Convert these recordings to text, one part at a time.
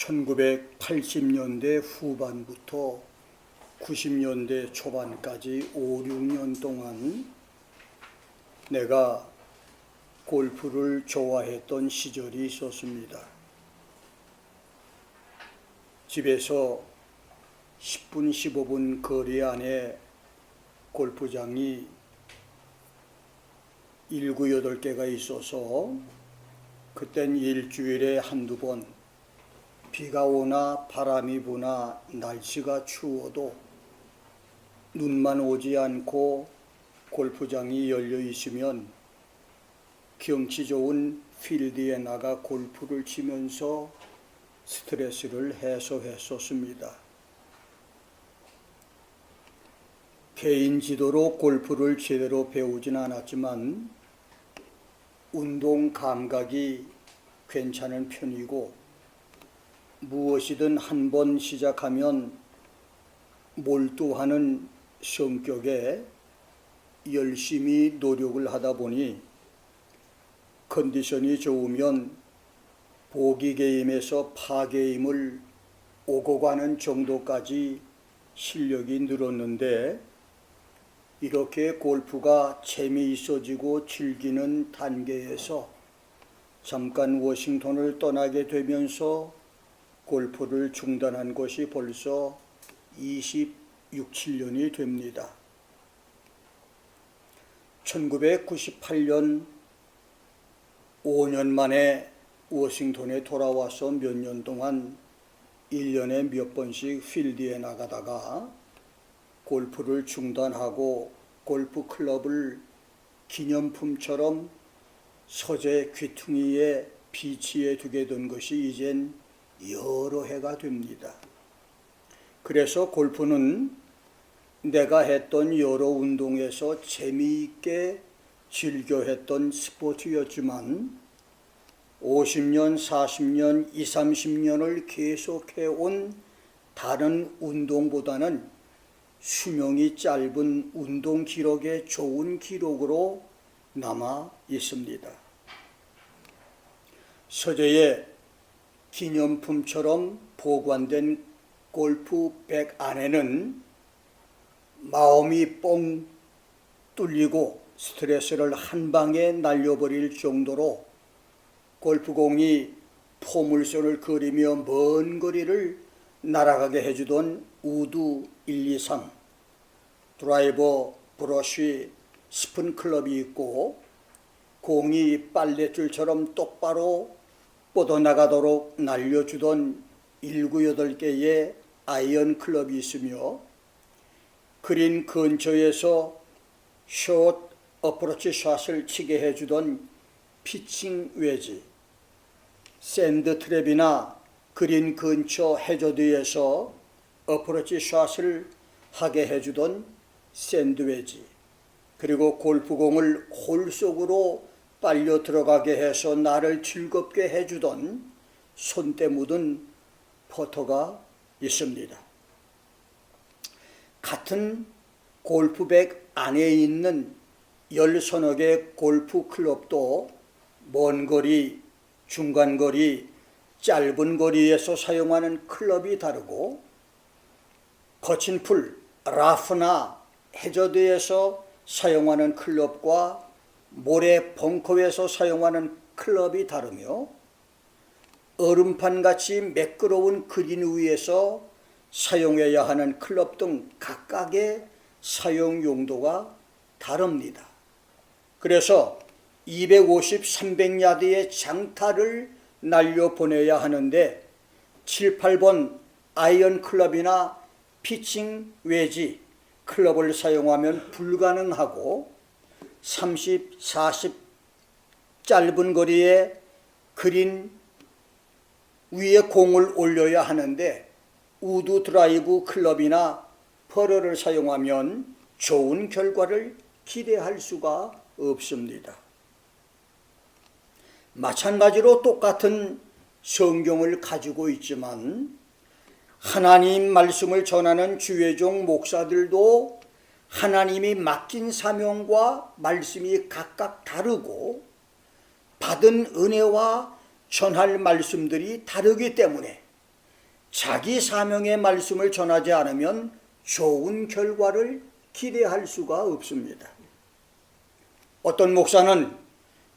1980년대 후반부터 90년대 초반까지 5, 6년 동안 내가 골프를 좋아했던 시절이 있었습니다. 집에서 10분, 15분 거리 안에 골프장이 7, 8개가 있어서 그땐 일주일에 한두 번 비가 오나 바람이 부나 날씨가 추워도 눈만 오지 않고 골프장이 열려 있으면 경치 좋은 필드에 나가 골프를 치면서 스트레스를 해소했었습니다. 개인 지도로 골프를 제대로 배우진 않았지만 운동 감각이 괜찮은 편이고 무엇이든 한번 시작하면 몰두하는 성격에 열심히 노력을 하다 보니 컨디션이 좋으면 보기 게임에서 파 게임을 오고 가는 정도까지 실력이 늘었는데 이렇게 골프가 재미있어지고 즐기는 단계에서 잠깐 워싱턴을 떠나게 되면서 골프를 중단한 것이 벌써 26, 7년이 됩니다. 1998년 5년 만에 워싱턴에 돌아와서 몇 년 동안 1년에 몇 번씩 필드에 나가다가 골프를 중단하고 골프 클럽을 기념품처럼 서재 귀퉁이에 비치해 두게 된 것이 이젠 여러 해가 됩니다. 그래서 골프는 내가 했던 여러 운동에서 재미있게 즐겨 했던 스포츠였지만 50년, 40년, 20, 30년을 계속해온 다른 운동보다는 수명이 짧은 운동 기록에 좋은 기록으로 남아 있습니다. 서재에 기념품처럼 보관된 골프백 안에는 마음이 뻥 뚫리고 스트레스를 한 방에 날려버릴 정도로 골프공이 포물선을 그리며 먼 거리를 날아가게 해주던 우드 123, 드라이버, 브러쉬, 스푼 클럽이 있고 공이 빨랫줄처럼 똑바로 뻗어나가도록 날려주던 7, 8개의 아이언 클럽이 있으며 그린 근처에서 숏 어프로치 샷을 치게 해주던 피칭 웨지, 샌드 트랩이나 그린 근처 해저드에서 어프로치 샷을 하게 해주던 샌드 웨지, 그리고 골프공을 홀 속으로 빨려 들어가게 해서 나를 즐겁게 해주던 손때 묻은 퍼터가 있습니다. 같은 골프백 안에 있는 10서너 개 골프 클럽도 먼 거리, 중간 거리, 짧은 거리에서 사용하는 클럽이 다르고 거친 풀, 라프나 해저드에서 사용하는 클럽과 모래 벙커에서 사용하는 클럽이 다르며 얼음판같이 매끄러운 그린 위에서 사용해야 하는 클럽 등 각각의 사용 용도가 다릅니다. 그래서 250, 300야드의 장타를 날려보내야 하는데 7, 8번 아이언 클럽이나 피칭 웨지 클럽을 사용하면 불가능하고 30, 40 짧은 거리에 그린 위에 공을 올려야 하는데 우드 드라이브 클럽이나 퍼러를 사용하면 좋은 결과를 기대할 수가 없습니다. 마찬가지로 똑같은 성경을 가지고 있지만 하나님 말씀을 전하는 주의종 목사들도 하나님이 맡긴 사명과 말씀이 각각 다르고 받은 은혜와 전할 말씀들이 다르기 때문에 자기 사명의 말씀을 전하지 않으면 좋은 결과를 기대할 수가 없습니다. 어떤 목사는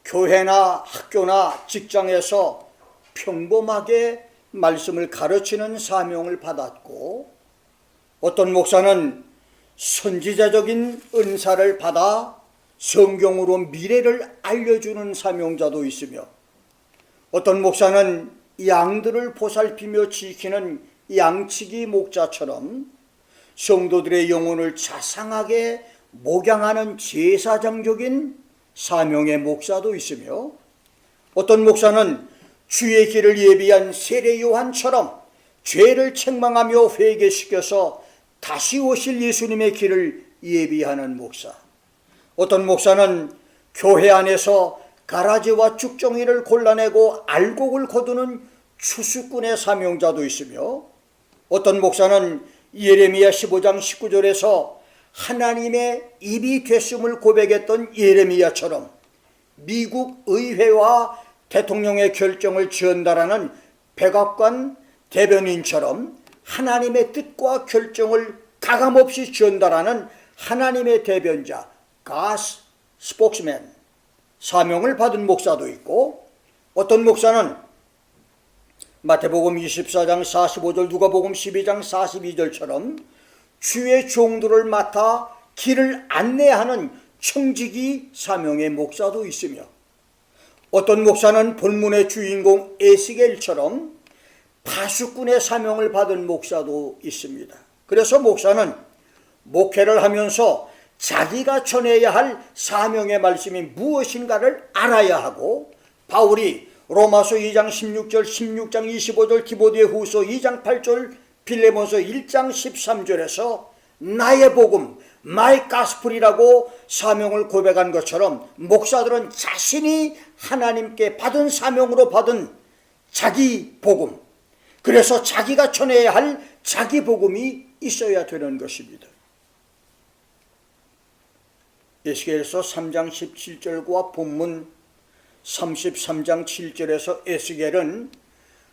교회나 학교나 직장에서 평범하게 말씀을 가르치는 사명을 받았고, 어떤 목사는 선지자적인 은사를 받아 성경으로 미래를 알려주는 사명자도 있으며, 어떤 목사는 양들을 보살피며 지키는 양치기 목자처럼 성도들의 영혼을 자상하게 목양하는 제사장적인 사명의 목사도 있으며, 어떤 목사는 주의 길을 예비한 세례 요한처럼 죄를 책망하며 회개시켜서 다시 오실 예수님의 길을 예비하는 목사, 어떤 목사는 교회 안에서 가라지와 쭉정이를 골라내고 알곡을 거두는 추수꾼의 사명자도 있으며, 어떤 목사는 예레미야 15장 19절에서 하나님의 입이 됐음을 고백했던 예레미야처럼 미국 의회와 대통령의 결정을 전달하는 백악관 대변인처럼 하나님의 뜻과 결정을 가감없이 전달하는 하나님의 대변자, God's spokesman, 사명을 받은 목사도 있고, 어떤 목사는 마태복음 24장 45절, 누가복음 12장 42절처럼 주의 종들을 맡아 길을 안내하는 청지기 사명의 목사도 있으며, 어떤 목사는 본문의 주인공 에스겔처럼 파수꾼의 사명을 받은 목사도 있습니다. 그래서 목사는 목회를 하면서 자기가 전해야 할 사명의 말씀이 무엇인가를 알아야 하고, 바울이 로마서 2장 16절, 16장 25절, 디모데 후서 2장 8절, 빌레몬서 1장 13절에서 나의 복음, my gospel이라고 사명을 고백한 것처럼 목사들은 자신이 하나님께 받은 사명으로 받은 자기 복음, 그래서 자기가 전해야 할 자기 복음이 있어야 되는 것입니다. 에스겔서 3장 17절과 본문 33장 7절에서 에스겔은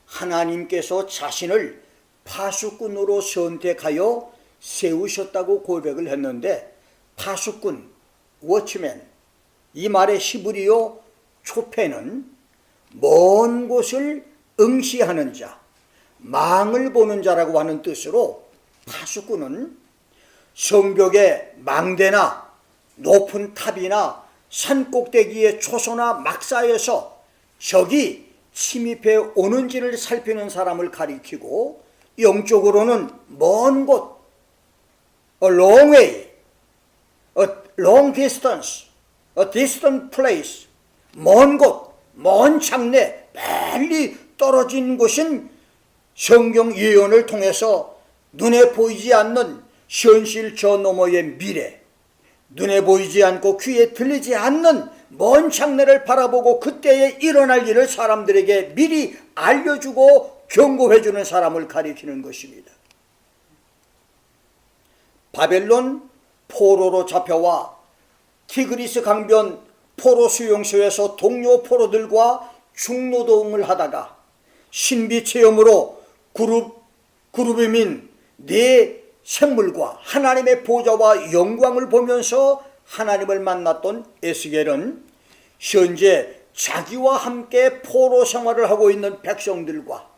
하나님께서 자신을 파수꾼으로 선택하여 세우셨다고 고백을 했는데, 파수꾼, 워치맨, 이 말의 히브리어 초페는 먼 곳을 응시하는 자, 망을 보는 자라고 하는 뜻으로, 파수꾼은 성벽의 망대나 높은 탑이나 산 꼭대기의 초소나 막사에서 적이 침입해 오는지를 살피는 사람을 가리키고, 영적으로는 먼 곳, a long way, a long distance, a distant place, 먼 곳, 먼 장래, 멀리 떨어진 곳인 성경 예언을 통해서 눈에 보이지 않는 현실 저 너머의 미래, 눈에 보이지 않고 귀에 들리지 않는 먼 장래를 바라보고 그때에 일어날 일을 사람들에게 미리 알려주고 경고해주는 사람을 가리키는 것입니다. 바벨론 포로로 잡혀와 티그리스 강변 포로 수용소에서 동료 포로들과 중노동을 하다가 신비 체험으로 그룹임인 네 생물과 하나님의 보좌와 영광을 보면서 하나님을 만났던 에스겔은 현재 자기와 함께 포로 생활을 하고 있는 백성들과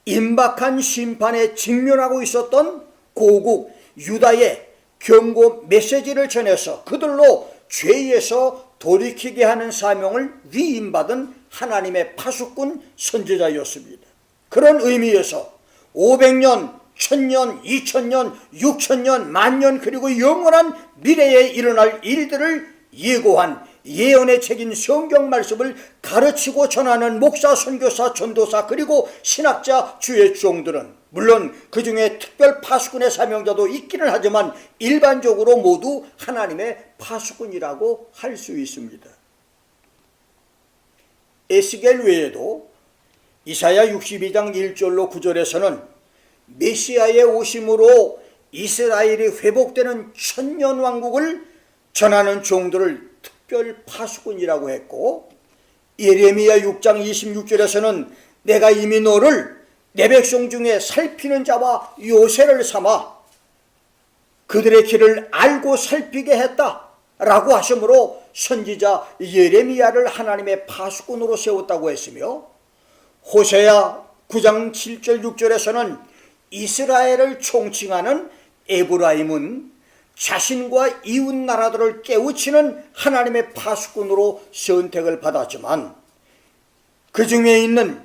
임박한 심판에 직면하고 있었던 고국 유다의 경고 메시지를 전해서 그들로 죄에서 돌이키게 하는 사명을 위임받은 하나님의 파수꾼 선지자였습니다. 그런 의미에서 500년, 1000년, 2000년, 6000년, 만년, 그리고 영원한 미래에 일어날 일들을 예고한 예언의 책인 성경 말씀을 가르치고 전하는 목사, 선교사, 전도사, 그리고 신학자, 주의 종들은 물론 그 중에 특별 파수꾼의 사명자도 있기는 하지만 일반적으로 모두 하나님의 파수꾼이라고 할 수 있습니다. 에스겔 외에도 이사야 62장 1절로 9절에서는 메시아의 오심으로 이스라엘이 회복되는 천년왕국을 전하는 종들을 특별 파수꾼이라고 했고, 예레미야 6장 26절에서는 내가 이미 너를 내 백성 중에 살피는 자와 요새를 삼아 그들의 길을 알고 살피게 했다라고 하시므로 선지자 예레미야를 하나님의 파수꾼으로 세웠다고 했으며, 호세아 9장 7절 6절에서는 이스라엘을 총칭하는 에브라임은 자신과 이웃 나라들을 깨우치는 하나님의 파수꾼으로 선택을 받았지만, 그 중에 있는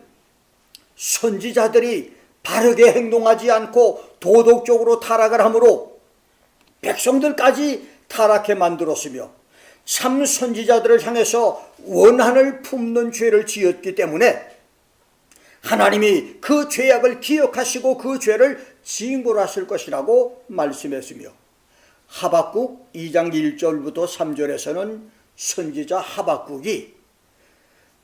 선지자들이 바르게 행동하지 않고 도덕적으로 타락을 하므로 백성들까지 타락해 만들었으며, 참 선지자들을 향해서 원한을 품는 죄를 지었기 때문에 하나님이 그 죄악을 기억하시고 그 죄를 징벌하실 것이라고 말씀했으며, 하박국 2장 1절부터 3절에서는 선지자 하박국이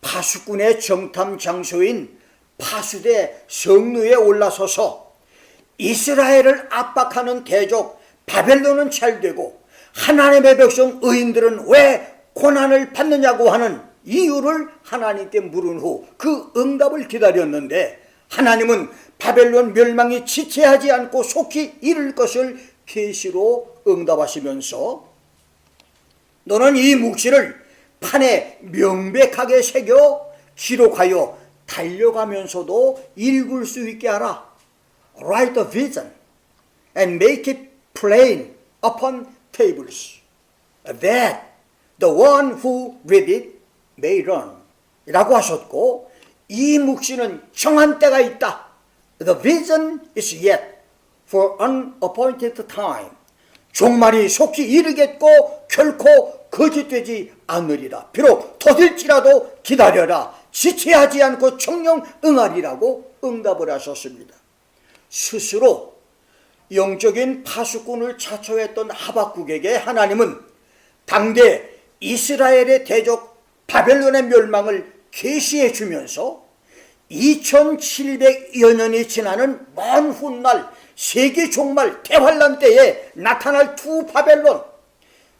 파수꾼의 정탐 장소인 파수대 성루에 올라서서 이스라엘을 압박하는 대적 바벨론은 잘되고 하나님의 백성 의인들은 왜 고난을 받느냐고 하는 이유를 하나님께 물은 후 그 응답을 기다렸는데, 하나님은 바벨론 멸망이 지체하지 않고 속히 이를 것을 계시로 응답하시면서, 너는 이 묵시를 판에 명백하게 새겨 기록하여 달려가면서도 읽을 수 있게 하라. Write the vision and make it plain upon tables, that the one who read it may run. 라고 하셨고, 이 묵시는 정한 때가 있다. The vision is yet for unappointed time. 종말이 속히 이르겠고 결코 거짓되지 않으리라. 비록 더딜지라도 기다려라. 지체하지 않고 청령 응하리라고 응답을 하셨습니다. 스스로 영적인 파수꾼을 자처했던 하박국에게 하나님은 당대 이스라엘의 대적 바벨론의 멸망을 계시해 주면서 2700여 년이 지나는 먼 훗날 세계 종말 대환란 때에 나타날 두 바벨론,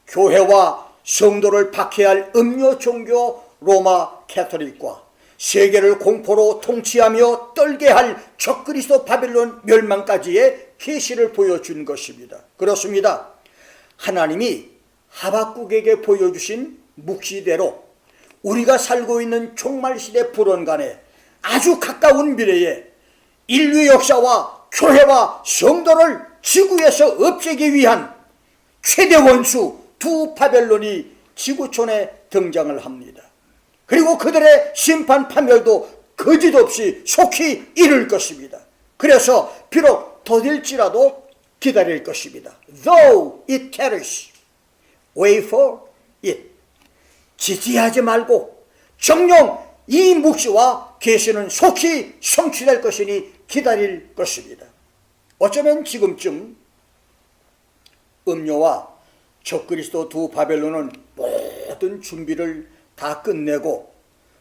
교회와 성도를 박해할 음료 종교 로마 캐토릭과 세계를 공포로 통치하며 떨게 할 적그리스도 바벨론 멸망까지의 계시를 보여준 것입니다. 그렇습니다. 하나님이 하박국에게 보여주신 묵시대로 우리가 살고 있는 종말시대 불언간에 아주 가까운 미래에 인류 역사와 교회와 성도를 지구에서 없애기 위한 최대 원수 두 바벨론이 지구촌에 등장을 합니다. 그리고 그들의 심판 판결도 거짓없이 속히 이룰 것입니다. 그래서 비록 더딜지라도 기다릴 것입니다. Though it tarries, wait for it. 지지하지 말고 정녕 이 묵시와 계시는 속히 성취될 것이니 기다릴 것입니다. 어쩌면 지금쯤 음료와 적그리스도 두 바벨론은 모든 준비를 다 끝내고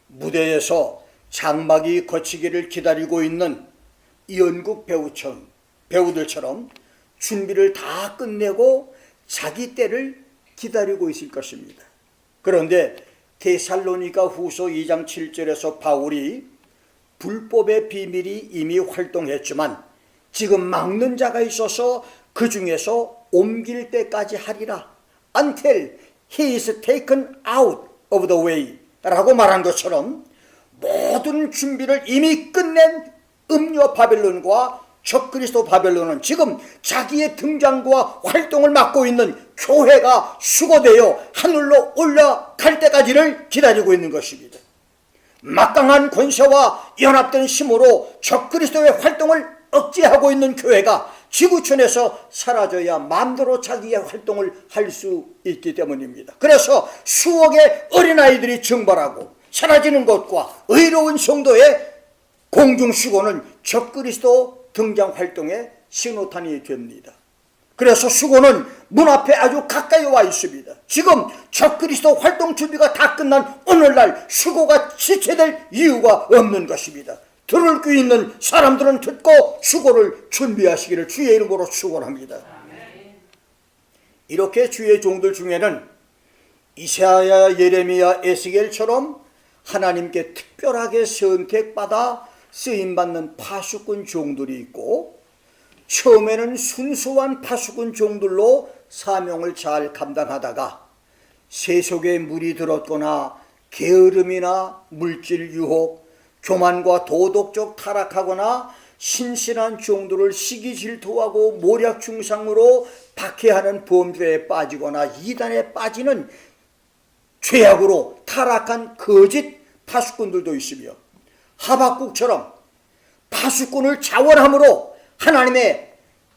무대에서 장막이 거치기를 기다리고 있는 연극 배우들처럼 준비를 다 끝내고 자기 때를 기다리고 있을 것입니다. 그런데 데살로니가 후서 2장 7절에서 바울이 불법의 비밀이 이미 활동했지만 지금 막는 자가 있어서 그 중에서 옮길 때까지 하리라. Until he is taken out of the way 라고 말한 것처럼 모든 준비를 이미 끝낸 음료 바벨론과 적그리스도 바벨론은 지금 자기의 등장과 활동을 맡고 있는 교회가 수거되어 하늘로 올라갈 때까지를 기다리고 있는 것입니다. 막강한 권세와 연합된 힘으로 적그리스도의 활동을 억제하고 있는 교회가 지구촌에서 사라져야 마음대로 자기의 활동을 할 수 있기 때문입니다. 그래서 수억의 어린아이들이 증발하고 사라지는 것과 의로운 성도의 공중수고는 적그리스도 등장 활동의 신호탄이 됩니다. 그래서 수고는 문 앞에 아주 가까이 와 있습니다. 지금 적그리스도 활동 준비가 다 끝난 오늘날 수고가 지체될 이유가 없는 것입니다. 들을 귀 있는 사람들은 듣고 수고를 준비하시기를 주의 이름으로 축원합니다. 이렇게 주의 종들 중에는 이사야, 예레미야, 에스겔처럼 하나님께 특별하게 선택받아 쓰임받는 파수꾼 종들이 있고, 처음에는 순수한 파수꾼 종들로 사명을 잘 감당하다가 세속에 물이 들었거나 게으름이나 물질 유혹, 교만과 도덕적 타락하거나 신실한 종들을 시기 질투하고 모략 중상으로 박해하는 범죄에 빠지거나 이단에 빠지는 죄악으로 타락한 거짓 파수꾼들도 있으며, 하박국처럼 파수꾼을 자원함으로 하나님의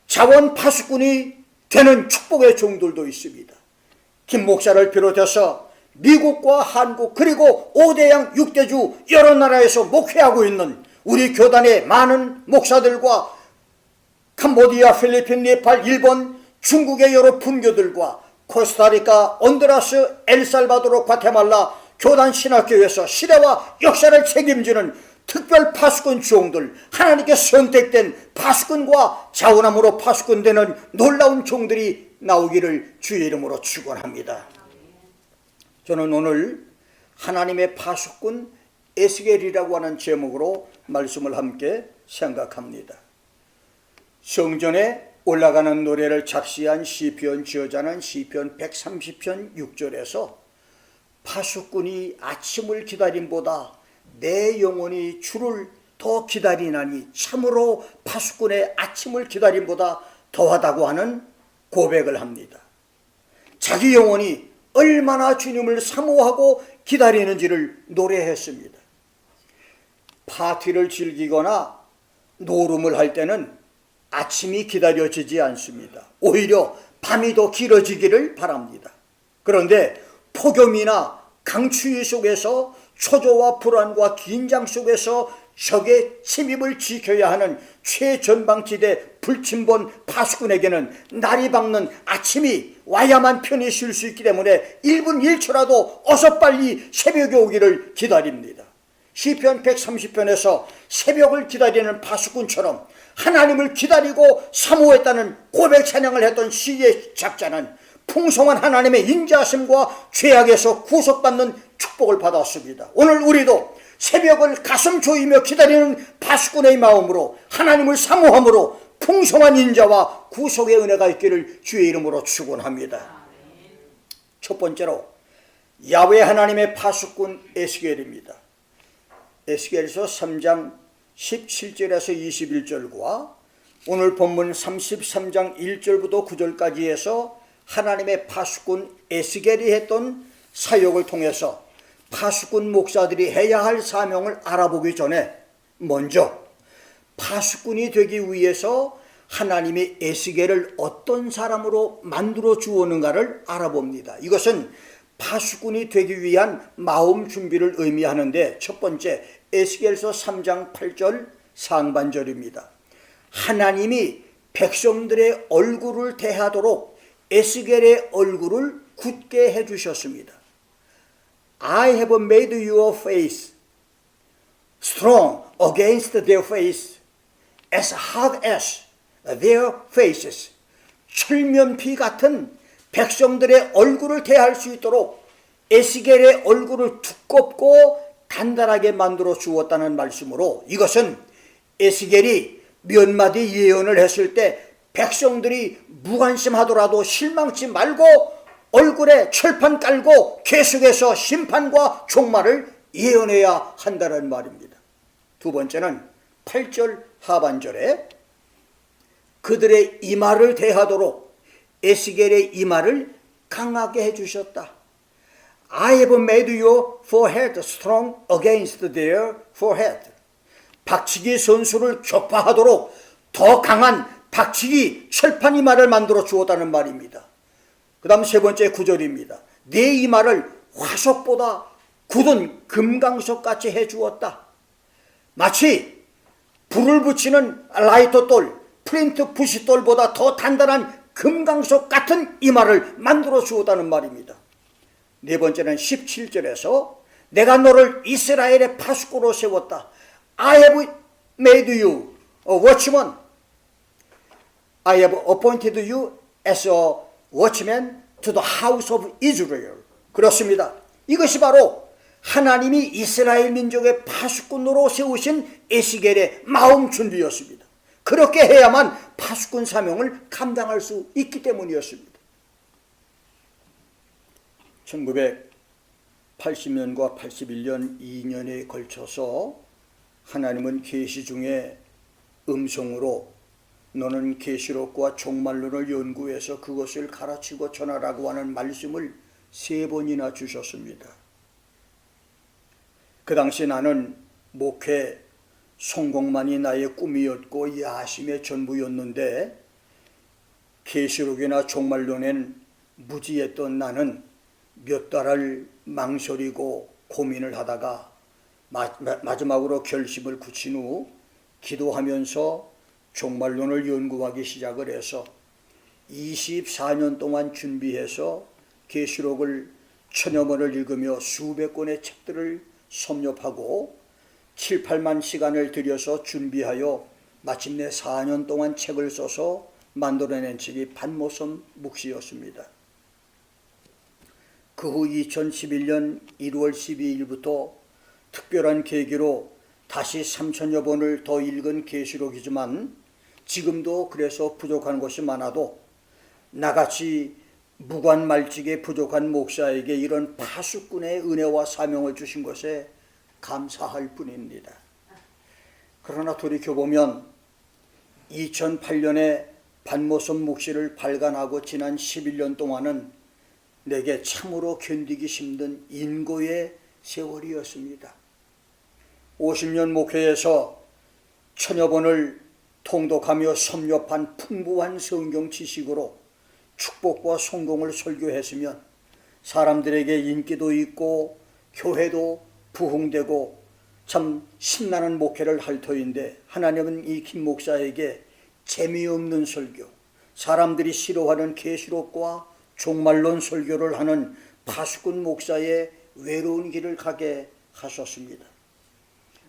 자원 파수꾼이 되는 축복의 종들도 있습니다. 김 목사를 비롯해서 미국과 한국 그리고 5대양 6대주 여러 나라에서 목회하고 있는 우리 교단의 많은 목사들과 캄보디아, 필리핀, 네팔, 일본, 중국의 여러 분교들과 코스타리카, 온두라스, 엘살바도르, 과테말라 교단 신학교에서 시대와 역사를 책임지는 특별 파수꾼 종들, 하나님께 선택된 파수꾼과 자원함으로 파수꾼되는 놀라운 종들이 나오기를 주의 이름으로 축원합니다. 저는 오늘 하나님의 파수꾼 에스겔이라고 하는 제목으로 말씀을 함께 생각합니다. 성전에 올라가는 노래를 작시한 시편 저자는 시편 130편 6절에서 파수꾼이 아침을 기다림보다 내 영혼이 주를 더 기다리나니 참으로 파수꾼의 아침을 기다림보다 더하다고 하는 고백을 합니다. 자기 영혼이 얼마나 주님을 사모하고 기다리는지를 노래했습니다. 파티를 즐기거나 노름을 할 때는 아침이 기다려지지 않습니다. 오히려 밤이 더 길어지기를 바랍니다. 그런데 폭염이나 강추위 속에서 초조와 불안과 긴장 속에서 적의 침입을 지켜야 하는 최전방지대 불침번 파수꾼에게는 날이 밝는 아침이 와야만 편히 쉴 수 있기 때문에 1분 1초라도 어서 빨리 새벽에 오기를 기다립니다. 시편 130편에서 새벽을 기다리는 파수꾼처럼 하나님을 기다리고 사모했다는 고백 찬양을 했던 시의 작자는 풍성한 하나님의 인자하심과 죄악에서 구속받는 축복을 받았습니다. 오늘 우리도 새벽을 가슴 조이며 기다리는 파수꾼의 마음으로 하나님을 사모함으로 풍성한 인자와 구속의 은혜가 있기를 주의 이름으로 축원합니다. 첫 번째로 야훼 하나님의 파수꾼 에스겔입니다. 에스겔서 3장 17절에서 21절과 오늘 본문 33장 1절부터 9절까지 해서 하나님의 파수꾼 에스겔이 했던 사역을 통해서 파수꾼 목사들이 해야 할 사명을 알아보기 전에 먼저 파수꾼이 되기 위해서 하나님이 에스겔을 어떤 사람으로 만들어 주었는가를 알아봅니다. 이것은 파수꾼이 되기 위한 마음 준비를 의미하는데, 첫 번째 에스겔서 3장 8절 상반절입니다. 하나님이 백성들의 얼굴을 대하도록 에스겔의 얼굴을 굳게 해주셨습니다. I have made your face strong against their face, as hard as their faces. 철면피 같은 백성들의 얼굴을 대할 수 있도록 에스겔의 얼굴을 두껍고 단단하게 만들어 주었다는 말씀으로, 이것은 에스겔이 몇 마디 예언을 했을 때 백성들이 무관심하더라도 실망치 말고 얼굴에 철판 깔고 계속해서 심판과 종말을 예언해야 한다는 말입니다. 두 번째는 8절 하반절에 그들의 이마를 대하도록 에스겔의 이마를 강하게 해주셨다. I have made your forehead strong against their forehead. 박치기 선수를 격파하도록 더 강한 박치기 철판 이마를 만들어 주었다는 말입니다. 그 다음 세 번째 구절입니다. 내 이마를 화석보다 굳은 금강석같이 해주었다. 마치 불을 붙이는 라이터돌, 플린트 부싯돌보다 더 단단한 금강석 같은 이마를 만들어 주었다는 말입니다. 네 번째는 17절에서 내가 너를 이스라엘의 파수꾼으로 세웠다. I have made you a watchman. I have appointed you as a watchman to the house of Israel. 그렇습니다. 이것이 바로 하나님이 이스라엘 민족의 파수꾼으로 세우신 에스겔의 마음 준비였습니다. 그렇게 해야만 파수꾼 사명을 감당할 수 있기 때문이었습니다. 1980년과 81년 2년에 걸쳐서 하나님은 계시 중에 음성으로 너는 계시록과 종말론을 연구해서 그것을 가르치고 전하라고 하는 말씀을 3번이나 주셨습니다. 그 당시 나는 목회 성공만이 나의 꿈이었고 야심의 전부였는데 계시록이나 종말론엔 무지했던 나는 몇 달을 망설이고 고민을 하다가 마지막으로 결심을 굳힌 후 기도하면서 종말론을 연구하기 시작을 해서 24년 동안 준비해서 계시록을 1000여 권을 읽으며 수백 권의 책들을 섭렵하고 7, 8만 시간을 들여서 준비하여 마침내 4년 동안 책을 써서 만들어낸 책이 반모섬 묵시였습니다. 그 후 2011년 1월 12일부터 특별한 계기로 다시 3000여 번을 더 읽은 계시록이지만 지금도 그래서 부족한 것이 많아도 나같이 무관말직에 부족한 목사에게 이런 파수꾼의 은혜와 사명을 주신 것에 감사할 뿐입니다. 그러나 돌이켜보면 2008년에 반모섬 묵시를 발간하고 지난 11년 동안은 내게 참으로 견디기 힘든 인고의 세월이었습니다. 50년 목회에서 1000여 번을 통독하며 섭렵한 풍부한 성경 지식으로 축복과 성공을 설교했으면 사람들에게 인기도 있고 교회도 부흥되고 참 신나는 목회를 할 터인데 하나님은 이 김 목사에게 재미없는 설교, 사람들이 싫어하는 계시록과 종말론 설교를 하는 파수꾼 목사의 외로운 길을 가게 하셨습니다.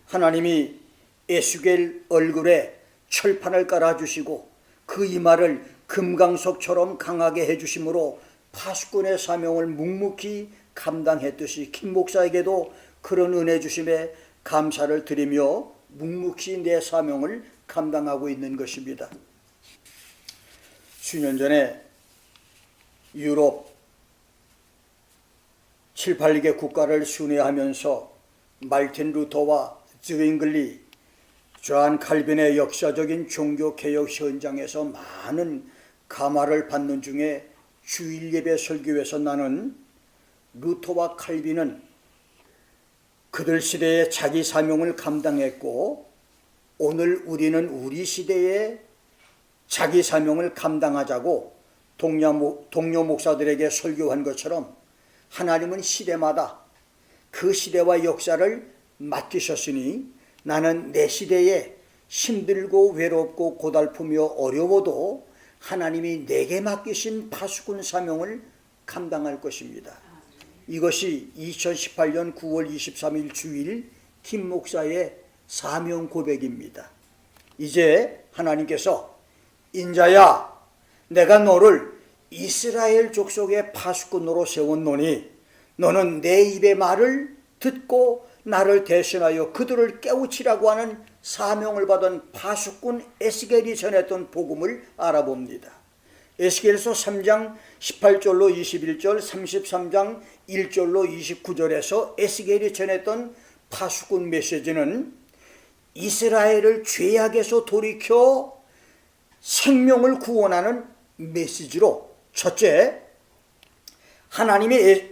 하나님이 에스겔 얼굴에 철판을 깔아주시고 그 이마를 금강석처럼 강하게 해주심으로 파수꾼의 사명을 묵묵히 감당했듯이 김 목사에게도 그런 은혜 주심에 감사를 드리며 묵묵히 내 사명을 감당하고 있는 것입니다. 수년 전에 유럽 7, 8개 국가를 순회하면서 말틴 루터와 zwingli, 존 칼빈의 역사적인 종교개혁 현장에서 많은 감화를 받는 중에 주일 예배 설교에서 나는 루터와 칼빈은 그들 시대에 자기 사명을 감당했고 오늘 우리는 우리 시대에 자기 사명을 감당하자고 동료 목사들에게 설교한 것처럼 하나님은 시대마다 그 시대와 역사를 맡기셨으니 나는 내 시대에 힘들고 외롭고 고달프며 어려워도 하나님이 내게 맡기신 파수꾼 사명을 감당할 것입니다. 이것이 2018년 9월 23일 주일 김 목사의 사명 고백입니다. 이제 하나님께서 인자야 내가 너를 이스라엘 족속의 파수꾼으로 세웠노니 너는 내 입의 말을 듣고 나를 대신하여 그들을 깨우치라고 하는 사명을 받은 파수꾼 에스겔이 전했던 복음을 알아봅니다. 에스겔서 3장 18절로 21절, 33장 1절로 29절에서 에스겔이 전했던 파수꾼 메시지는 이스라엘을 죄악에서 돌이켜 생명을 구원하는 메시지로, 첫째, 하나님이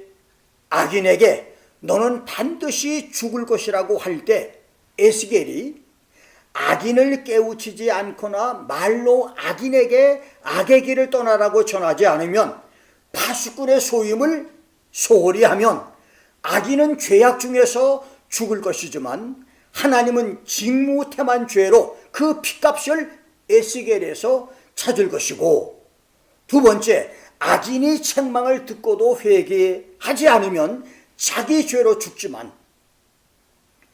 악인에게 너는 반드시 죽을 것이라고 할 때 에스겔이 악인을 깨우치지 않거나 말로 악인에게 악의 길을 떠나라고 전하지 않으면 파수꾼의 소임을 소홀히 하면 악인은 죄악 중에서 죽을 것이지만 하나님은 직무태만 죄로 그 핏값을 에스겔에서 찾을 것이고, 두 번째, 악인이 책망을 듣고도 회개하지 않으면 자기 죄로 죽지만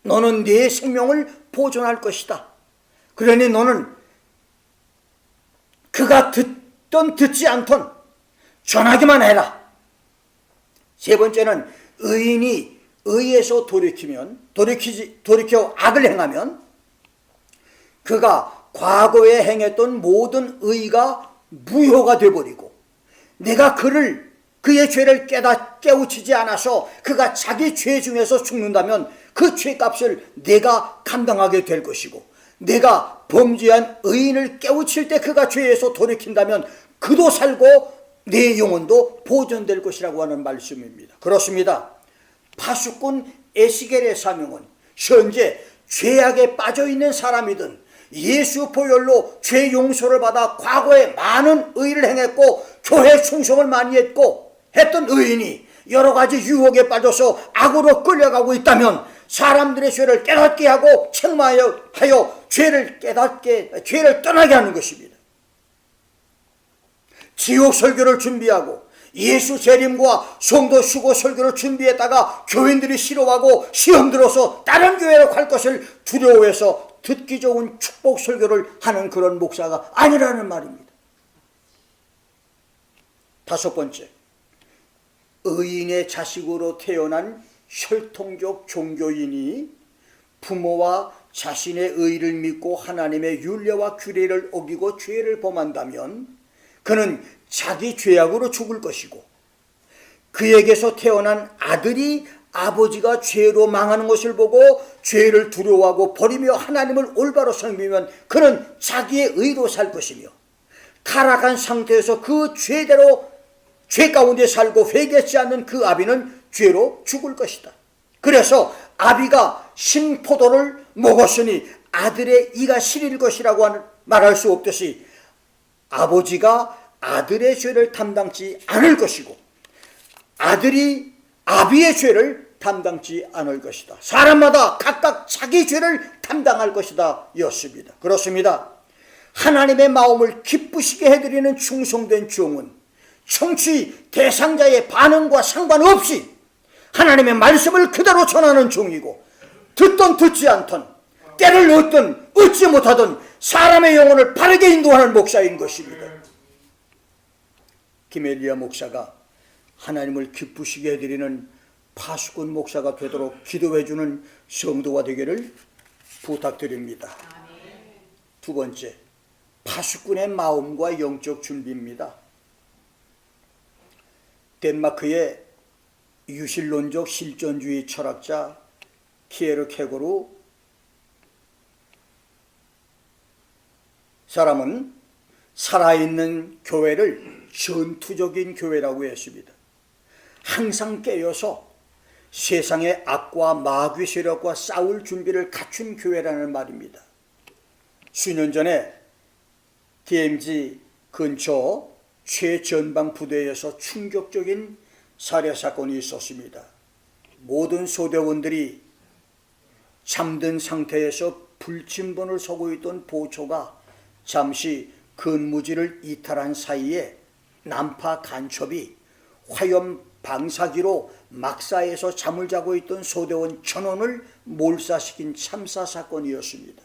너는 네 생명을 보존할 것이다. 그러니 너는 그가 듣던 듣지 않던 전하기만 해라. 세 번째는 의인이 의에서 돌이켜 악을 행하면 그가 과거에 행했던 모든 의가 무효가 되어버리고 내가 그의 죄를 깨우치지 않아서 그가 자기 죄 중에서 죽는다면 그 죄값을 내가 감당하게 될 것이고 내가 범죄한 의인을 깨우칠 때 그가 죄에서 돌이킨다면 그도 살고 내 영혼도 보존될 것이라고 하는 말씀입니다. 그렇습니다. 파수꾼 에스겔의 사명은 현재 죄악에 빠져있는 사람이든 예수 보혈로 죄 용서를 받아 과거에 많은 의를 행했고 교회 충성을 많이 했던 의인이 여러 가지 유혹에 빠져서 악으로 끌려가고 있다면 사람들의 죄를 깨닫게 하고 책망하여 죄를 떠나게 하는 것입니다. 지옥 설교를 준비하고 예수 재림과 성도 수고 설교를 준비했다가 교인들이 싫어하고 시험 들어서 다른 교회로 갈 것을 두려워해서 듣기 좋은 축복 설교를 하는 그런 목사가 아니라는 말입니다. 다섯 번째, 의인의 자식으로 태어난 혈통적 종교인이 부모와 자신의 의를 믿고 하나님의 율례와 규례를 어기고 죄를 범한다면 그는 자기 죄악으로 죽을 것이고 그에게서 태어난 아들이 아버지가 죄로 망하는 것을 보고 죄를 두려워하고 버리며 하나님을 올바로 섬기면 그는 자기의 의로 살 것이며 타락한 상태에서 그 죄 가운데 살고 회개하지 않는 그 아비는 죄로 죽을 것이다. 그래서 아비가 신포도를 먹었으니 아들의 이가 시릴 것이라고 말할 수 없듯이 아버지가 아들의 죄를 담당치 않을 것이고 아들이 아비의 죄를 담당치 않을 것이다. 사람마다 각각 자기 죄를 담당할 것이다 였습니다. 그렇습니다. 하나님의 마음을 기쁘시게 해드리는 충성된 종은 청취 대상자의 반응과 상관없이 하나님의 말씀을 그대로 전하는 종이고 듣던 듣지 않던 때를 얻든 얻지 못하던 사람의 영혼을 바르게 인도하는 목사인 것입니다. 김엘리야 목사가 하나님을 기쁘시게 해드리는 파수꾼 목사가 되도록 기도해주는 성도가 되기를 부탁드립니다. 두 번째, 파수꾼의 마음과 영적 준비입니다. 덴마크의 유실론적 실존주의 철학자 키에르케고르 사람은 살아있는 교회를 전투적인 교회라고 했습니다. 항상 깨어서 세상의 악과 마귀 세력과 싸울 준비를 갖춘 교회라는 말입니다. 수년 전에 DMZ 근처 최전방 부대에서 충격적인 살해 사건이 있었습니다. 모든 소대원들이 잠든 상태에서 불침번을 서고 있던 보초가 잠시 근무지를 이탈한 사이에 난파 간첩이 화염 방사기로 막사에서 잠을 자고 있던 소대원 1000원을 몰사시킨 참사 사건이었습니다.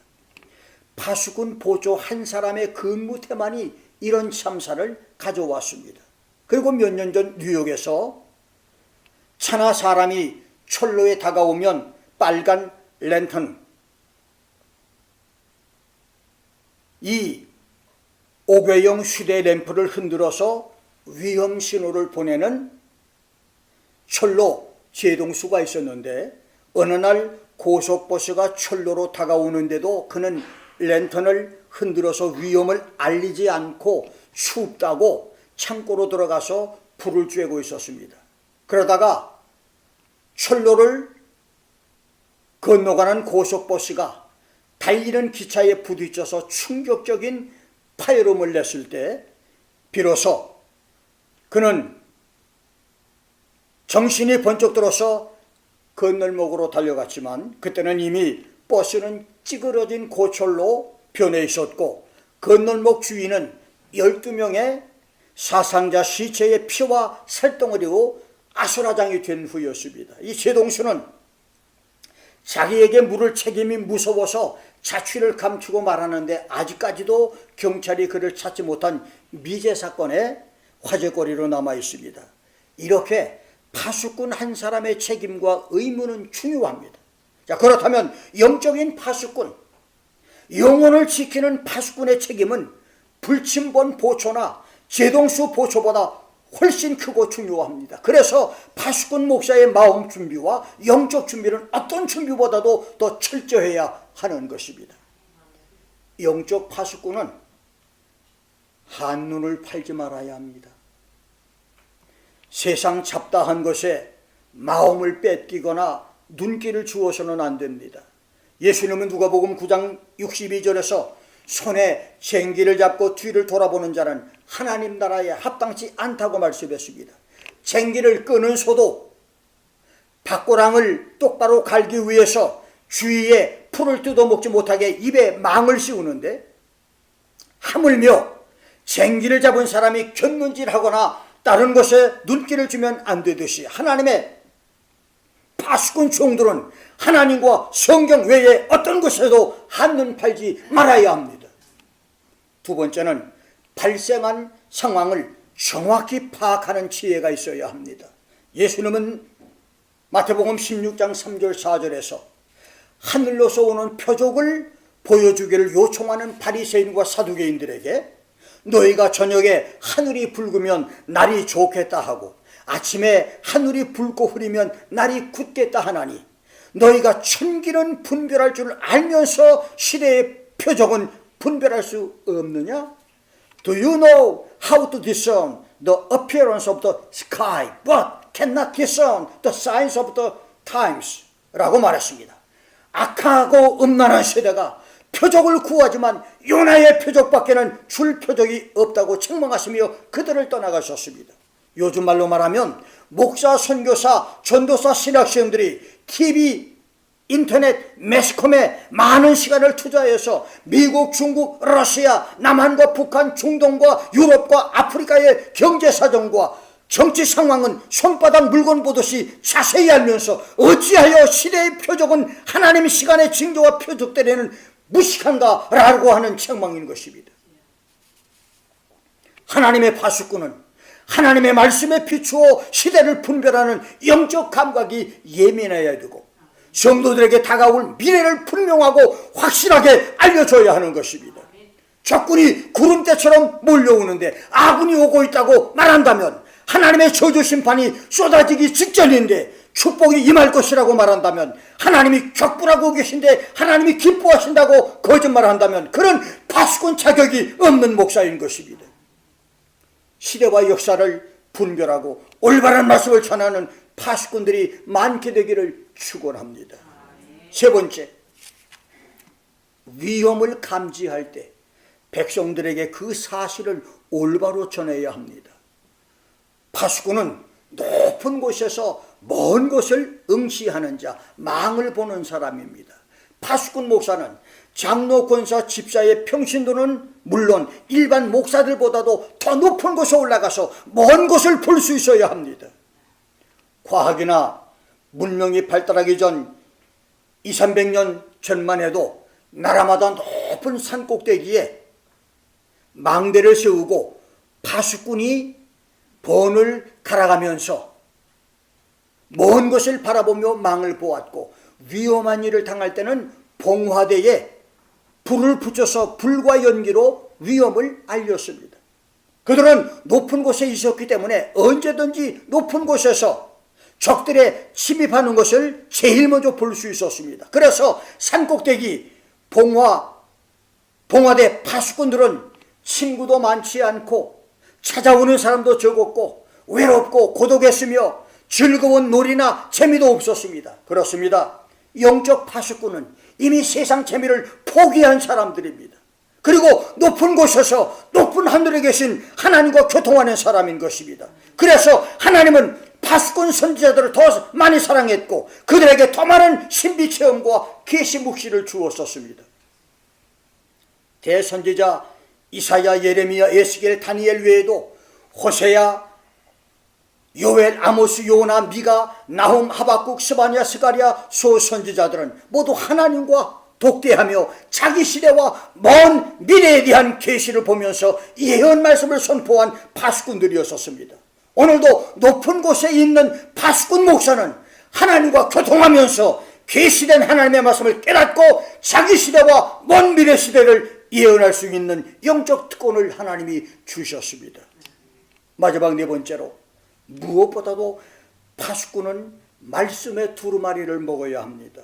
파수꾼 보초 한 사람의 근무 태만이 이런 참사를 가져왔습니다. 그리고 몇 년 전 뉴욕에서 차나 사람이 철로에 다가오면 빨간 랜턴, 이 옥외형 휴대 램프를 흔들어서 위험 신호를 보내는 철로 제동수가 있었는데 어느 날 고속버스가 철로로 다가오는데도 그는 랜턴을 흔들어서 위험을 알리지 않고 춥다고 창고로 들어가서 불을 쬐고 있었습니다. 그러다가 철로를 건너가는 고속버스가 달리는 기차에 부딪혀서 충격적인 파열음을 냈을 때 비로소 그는 정신이 번쩍 들어서 건널목으로 달려갔지만 그때는 이미 버스는 찌그러진 고철로 변해 있었고 건널목 주위는 12명의 사상자 시체의 피와 살덩어리로 아수라장이 된 후였습니다. 이 제동수는 자기에게 물을 책임이 무서워서 자취를 감추고 말하는데 아직까지도 경찰이 그를 찾지 못한 미제 사건의 화제거리로 남아 있습니다. 이렇게 파수꾼 한 사람의 책임과 의무는 중요합니다. 자, 그렇다면 영적인 파수꾼, 영혼을 지키는 파수꾼의 책임은 불침번 보초나 제동수 보초보다 훨씬 크고 중요합니다. 그래서 파수꾼 목사의 마음 준비와 영적 준비는 어떤 준비보다도 더 철저해야 하는 것입니다. 영적 파수꾼은 한눈을 팔지 말아야 합니다. 세상 잡다한 것에 마음을 뺏기거나 눈길을 주어서는 안 됩니다. 예수님은 누가복음 9장 62절에서 손에 쟁기를 잡고 뒤를 돌아보는 자는 하나님 나라에 합당치 않다고 말씀했습니다. 쟁기를 끄는 소도 밭고랑을 똑바로 갈기 위해서 주위에 풀을 뜯어먹지 못하게 입에 망을 씌우는데, 하물며 쟁기를 잡은 사람이 곁눈질하거나 다른 것에 눈길을 주면 안 되듯이 하나님의 파수꾼 종들은 하나님과 성경 외에 어떤 것에도 한눈 팔지 말아야 합니다. 두 번째는 발생한 상황을 정확히 파악하는 지혜가 있어야 합니다. 예수님은 마태복음 16장 3절 4절에서 하늘로서 오는 표적을 보여주기를 요청하는 바리새인과 사두개인들에게 너희가 저녁에 하늘이 붉으면 날이 좋겠다 하고 아침에 하늘이 붉고 흐리면 날이 굳겠다 하나니 너희가 천기는 분별할 줄 알면서 시대의 표적은 분별할 수 없느냐? Do you know how to discern the appearance of the sky but cannot discern the signs of the times? 라고 말했습니다. 악하고 음란한 세대가 표적을 구하지만 요나의 표적밖에는 줄 표적이 없다고 책망하시며 그들을 떠나가셨습니다. 요즘 말로 말하면 목사, 선교사, 전도사, 신학생들이 TV, 인터넷, 매스컴에 많은 시간을 투자해서 미국, 중국, 러시아, 남한과 북한, 중동과 유럽과 아프리카의 경제사정과 정치 상황은 손바닥 물건 보듯이 자세히 알면서 어찌하여 시대의 표적은 하나님의 시간의 징조와 표적들에는 무식한가 라고 하는 책망인 것입니다. 하나님의 파수꾼은 하나님의 말씀에 비추어 시대를 분별하는 영적 감각이 예민해야 되고 성도들에게 다가올 미래를 분명하고 확실하게 알려줘야 하는 것입니다. 적군이 구름대처럼 몰려오는데 아군이 오고 있다고 말한다면, 하나님의 저주 심판이 쏟아지기 직전인데 축복이 임할 것이라고 말한다면, 하나님이 격분하고 계신데 하나님이 기뻐하신다고 거짓말한다면 그런 파수꾼 자격이 없는 목사인 것입니다. 시대와 역사를 분별하고 올바른 말씀을 전하는 파수꾼들이 많게 되기를 축원합니다. 세 번째, 위험을 감지할 때 백성들에게 그 사실을 올바로 전해야 합니다. 파수꾼은 높은 곳에서 먼 곳을 응시하는 자, 망을 보는 사람입니다. 파수꾼 목사는 장로, 권사, 집사의 평신도는 물론 일반 목사들보다도 더 높은 곳에 올라가서 먼 곳을 볼 수 있어야 합니다. 과학이나 문명이 발달하기 전 200~300년 전만 해도 나라마다 높은 산 꼭대기에 망대를 세우고 파수꾼이 번을 갈아가면서 먼 곳을 바라보며 망을 보았고, 위험한 일을 당할 때는 봉화대에 불을 붙여서 불과 연기로 위험을 알렸습니다. 그들은 높은 곳에 있었기 때문에 언제든지 높은 곳에서 적들의 침입하는 것을 제일 먼저 볼 수 있었습니다. 그래서 산꼭대기 봉화대 파수꾼들은 친구도 많지 않고 찾아오는 사람도 적었고 외롭고 고독했으며 즐거운 놀이나 재미도 없었습니다. 그렇습니다. 영적 파수꾼은 이미 세상 재미를 포기한 사람들입니다. 그리고 높은 곳에서 높은 하늘에 계신 하나님과 교통하는 사람인 것입니다. 그래서 하나님은 파수꾼 선지자들을 더 많이 사랑했고 그들에게 더 많은 신비 체험과 계시 묵시를 주었었습니다. 대선지자 이사야, 예레미야, 에스겔, 다니엘 외에도 호세야, 요엘, 아모스, 요나, 미가, 나훔, 하박국, 스바냐, 스가랴 소선지자들은 모두 하나님과 독대하며 자기 시대와 먼 미래에 대한 계시를 보면서 예언 말씀을 선포한 파수꾼들이었었습니다. 오늘도 높은 곳에 있는 파수꾼 목사는 하나님과 교통하면서 계시된 하나님의 말씀을 깨닫고 자기 시대와 먼 미래 시대를 예언할 수 있는 영적 특권을 하나님이 주셨습니다. 마지막 네 번째로, 무엇보다도 파수꾼은 말씀의 두루마리를 먹어야 합니다.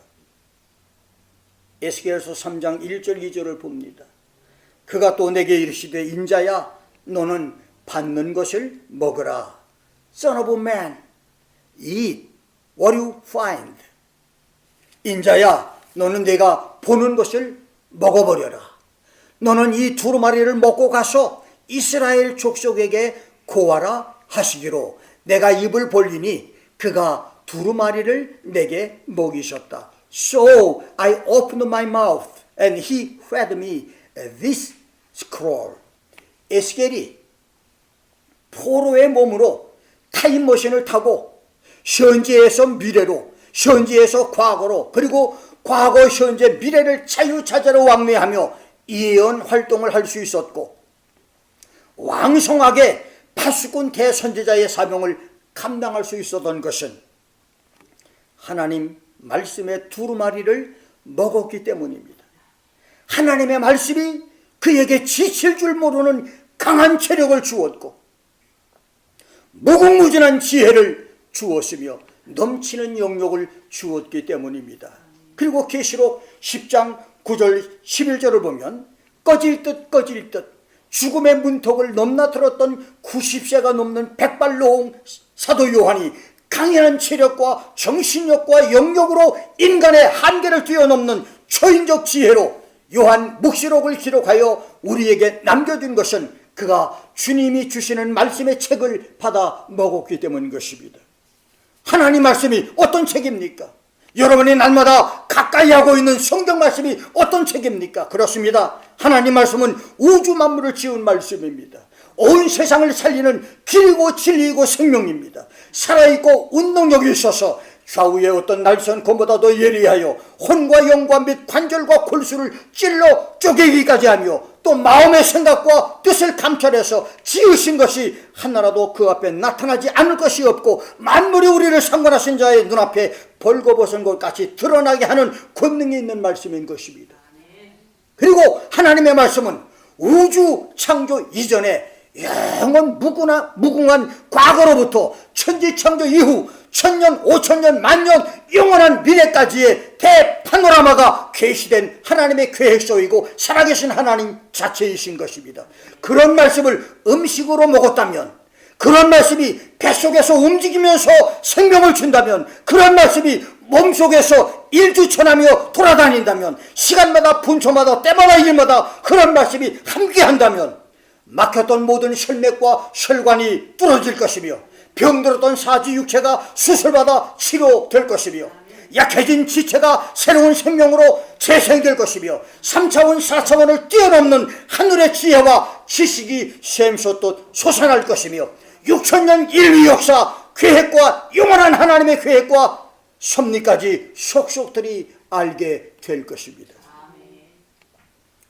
에스겔서 3장 1절 2절을 봅니다. 그가 또 내게 이르시되 인자야 너는 받는 것을 먹으라. Son of man, eat what you find. 인자야 너는 내가 보는 것을 먹어버려라. 너는 이 두루마리를 먹고 가서 이스라엘 족속에게 고하라 하시기로 내가 입을 벌리니 그가 두루마리를 내게 먹이셨다. So I opened my mouth and he fed me this scroll. 에스겔이 포로의 몸으로 타임머신을 타고 현재에서 미래로, 현재에서 과거로, 그리고 과거, 현재, 미래를 자유자재로 왕래하며 예언 활동을 할 수 있었고 왕성하게 파수꾼 대선지자의 사명을 감당할 수 있었던 것은 하나님 말씀의 두루마리를 먹었기 때문입니다. 하나님의 말씀이 그에게 지칠 줄 모르는 강한 체력을 주었고 무궁무진한 지혜를 주었으며 넘치는 영역을 주었기 때문입니다. 그리고 계시록 10장 9절 11절을 보면 꺼질 듯 죽음의 문턱을 넘나들었던 90세가 넘는 백발노홍 사도 요한이 강인한 체력과 정신력과 영역으로 인간의 한계를 뛰어넘는 초인적 지혜로 요한 묵시록을 기록하여 우리에게 남겨준 것은 그가 주님이 주시는 말씀의 책을 받아 먹었기 때문인 것입니다. 하나님 말씀이 어떤 책입니까? 여러분이 날마다 가까이 하고 있는 성경 말씀이 어떤 책입니까? 그렇습니다. 하나님 말씀은 우주 만물을 지은 말씀입니다. 온 세상을 살리는 길이고 진리이고 생명입니다. 살아있고 운동력이 있어서 좌우의 어떤 날선 검보다도 예리하여 혼과 영과 및 관절과 골수를 찔러 쪼개기까지 하며 또 마음의 생각과 뜻을 감찰해서 지으신 것이 하나라도 그 앞에 나타나지 않을 것이 없고 만물이 우리를 상관하신 자의 눈앞에 벌거벗은 것 같이 드러나게 하는 권능이 있는 말씀인 것입니다. 그리고 하나님의 말씀은 우주 창조 이전에 영원 무궁한 과거로부터 천지창조 이후 천년, 오천년, 만년, 영원한 미래까지의 대파노라마가 계시된 하나님의 계획서이고 살아계신 하나님 자체이신 것입니다. 그런 말씀을 음식으로 먹었다면, 그런 말씀이 뱃속에서 움직이면서 생명을 준다면, 그런 말씀이 몸속에서 일주천하며 돌아다닌다면, 시간마다 분초마다 때마다 일마다 그런 말씀이 함께한다면 막혔던 모든 혈맥과 혈관이 뚫어질 것이며 병들었던 사지 육체가 수술받아 치료될 것이며 약해진 지체가 새로운 생명으로 재생될 것이며 3차원 4차원을 뛰어넘는 하늘의 지혜와 지식이 샘솟듯 솟아날 것이며 6천년 인류 역사 계획과 영원한 하나님의 계획과 섭리까지 속속들이 알게 될 것입니다.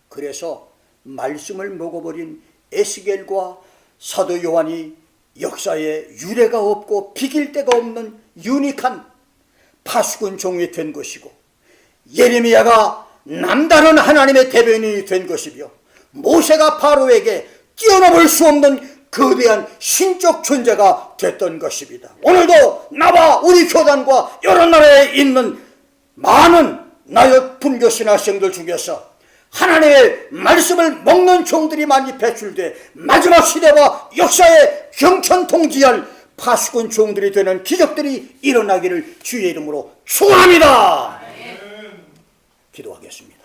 그래서 말씀을 먹어버린 에스겔과 사도 요한이 역사에 유례가 없고 비길 데가 없는 유니크한 파수꾼 종이 된 것이고, 예레미야가 남다른 하나님의 대변인이 된 것이며, 모세가 바로에게 뛰어넘을 수 없는 거대한 신적 존재가 됐던 것입니다. 오늘도 나와 우리 교단과 여러 나라에 있는 많은 나의 분교 신학생들 중에서 하나님의 말씀을 먹는 종들이 많이 배출돼 마지막 시대와 역사에 경천통지할 파수꾼 종들이 되는 기적들이 일어나기를 주의 이름으로 축원합니다. 기도하겠습니다.